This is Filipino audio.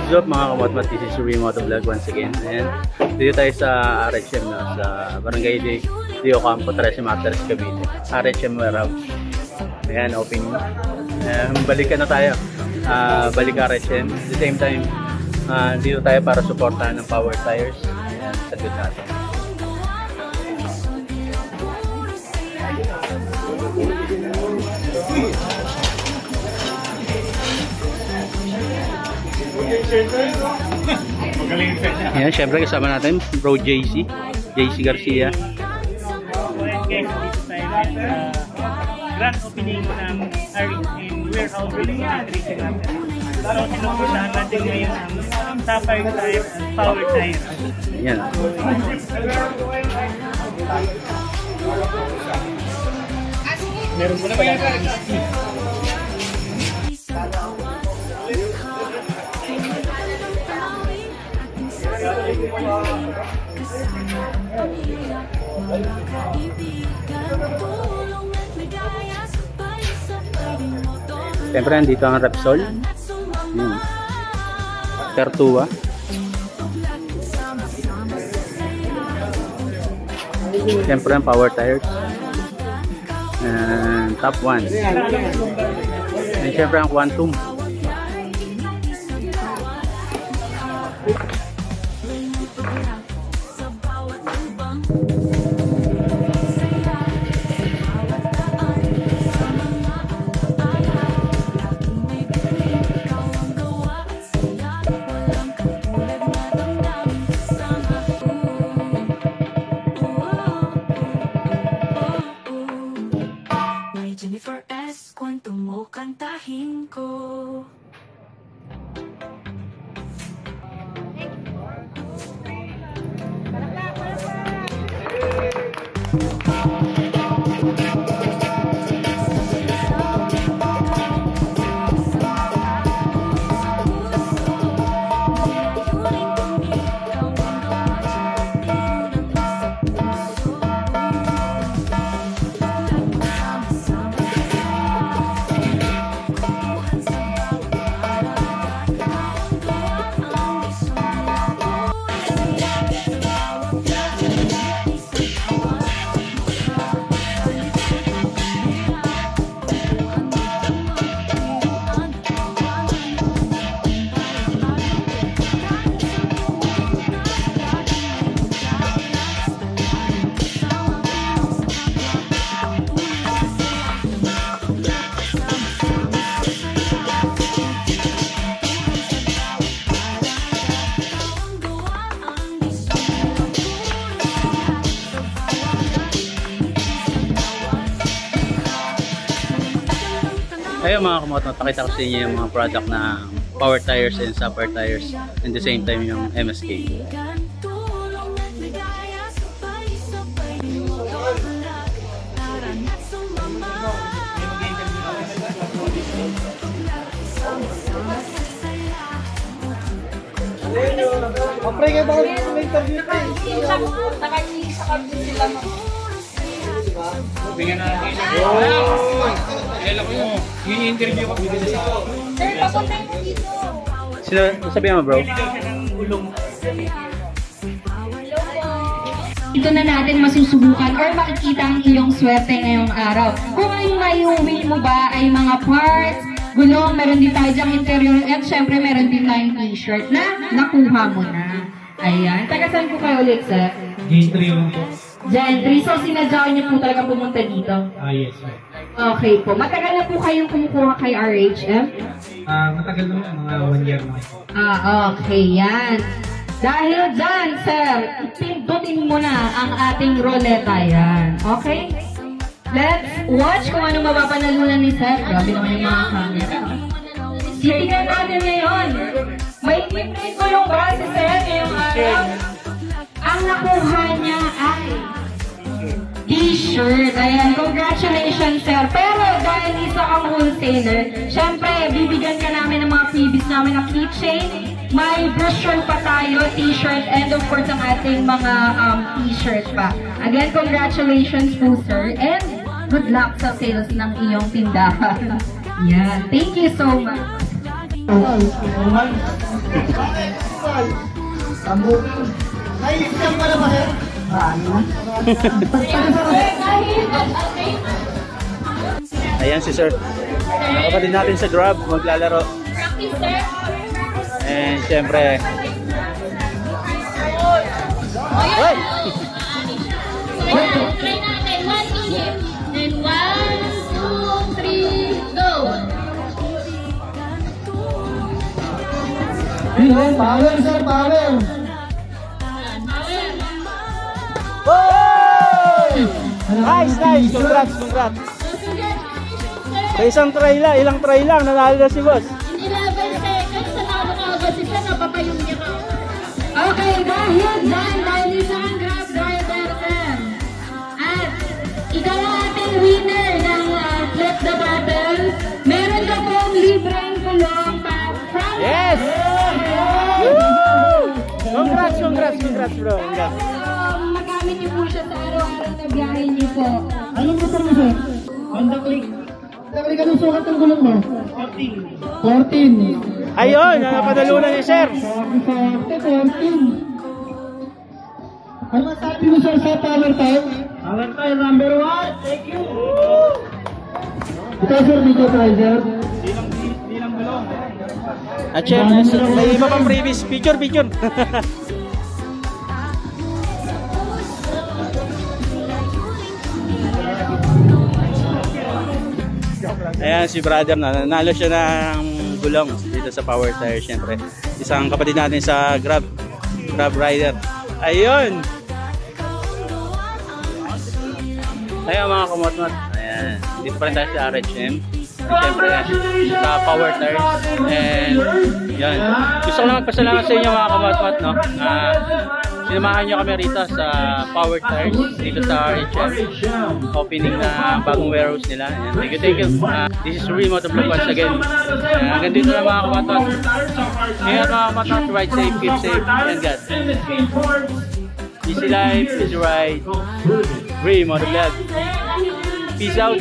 What's up mga kamotmat, this is Surya Motovlog once again. Ayan, dito tayo sa RHM na, sa Barangay de Ocampo, Tres Martires, Cavite. RHM warehouse. Ayan, open. Balikan na tayo. Balik RHM. At the same time, dito tayo para supportahan ng Power Tires. Ayan, sa good natin. Ayan, syempre kasama natin Bro JC Garcia. Guys, dito tayo grand opening ng RHM warehouse entry natin. So, sinukusahan natin ngayon ang Sapphire Tire at Power Tire. Ayan. Meron po na pala Siyempre nandito ang Repsol, Tertua, siyempre ang Power Tires, and Top 1, and siyempre ang Quantum. Jennifer S. Kwanto mo kantahin ko. Ayun mga kamotmat, pakita ko sa inyo yung mga product na Power Tires and Sapphire Tires, and the same time yung MSK. Kapre kayo baka gusto may interview pa eh. Nakakilig sa kami sila mo. bigyan natin. Kailan ko yung i-interview ko dito sa... Sir, papunta mo dito. Sino, sabihan mo bro? Ito na natin masusubukan or makikita ang iyong swerte ngayong araw. Kung ang maiuwi mo ba ay mga parts, gulong, meron din tayo dyang interior, at syempre meron din tayong t-shirt na nakuha mo na. Ayan. Tagasan ko kayo ulit, sir? Gentry yung po. Gentry. So, sinadya niyo po talaga pumunta dito? Yes, right. Okay po. Matagal na po kayong kumukuha kay RHM? Matagal na, mga 1 year na. Okay, yan. Dahil dyan, sir, pindutin mo na ang ating roleta yan. Okay? Let's watch kung anong mapapanalunan ni sir. Grabe naman yung mga camera. Titignan natin ngayon. May libre ko yung ba si sir ngayong araw? Ang nakuha niya ay t-shirt. Ayan, congratulations sir. Pero dahil isa kang wholesaler, syempre, bibigyan ka namin ng mga freebies namin na keychain. May brochure pa tayo, t-shirt, and of course ang ating mga t-shirt pa. Again, congratulations po sir. And good luck sa sales ng iyong tindahan. Yeah, thank you so much. Nai-scam ka na ba, sir? Ayan si sir. Kapatid natin sa Grab, maglalaro. And syempre, Hoy! Try natin, 1 minute. And 1, 2, 3, go! Power, sir, power! Nice, nice. Congrats, congrats. Sa isang try lang, ilang try lang, nanalo na si boss. In 11 seconds, nanalo ka agad si Sen, napapayong niya ka. Okay, dahil isang Grab driver, sir. At ikaw ang ating winner ng Flip the Battle. Meron ka pong libreng kulong from Yes! Congrats, congrats, congrats bro. Congrats. magamit niyo po siya sa araw-araw na biyahe niyo po. Anong gusto mo, sir? Honda Click Nakalik ka ng sukat ng gulong mo? 14. 14. Ayun, napadalunan ni sir. 14. Ano masabi mo, sir, sa power time? Power tayo, number 1. Thank you. Ito, sir, video tayo, sir. Di lang gulong. At syempre, may iba pang previous. Picture, picture. Ayan si brother na nanalo siya ng gulong dito sa Power Tire syempre. Isang kapatid natin sa Grab rider. Ayun. Ayan mga kumotmot. Ayan. Dito pa rin tayo sa RHM. Siyempre sa Power Tires. And yan. Gusto ko lang magpasalamat sa inyo mga kumotmot, no? Na sinamahan nyo kami rito sa Power Tires dito sa RHM. Opening na bagong warehouse nila. Ayan. Thank you, thank you. This is Rui Motovlog once again. Hanggang dito na mga kumotmot. Ingat mga kumotmot. Ride safe, keep safe, and God. Easy life, easy ride. Rui Motovlog. Peace out.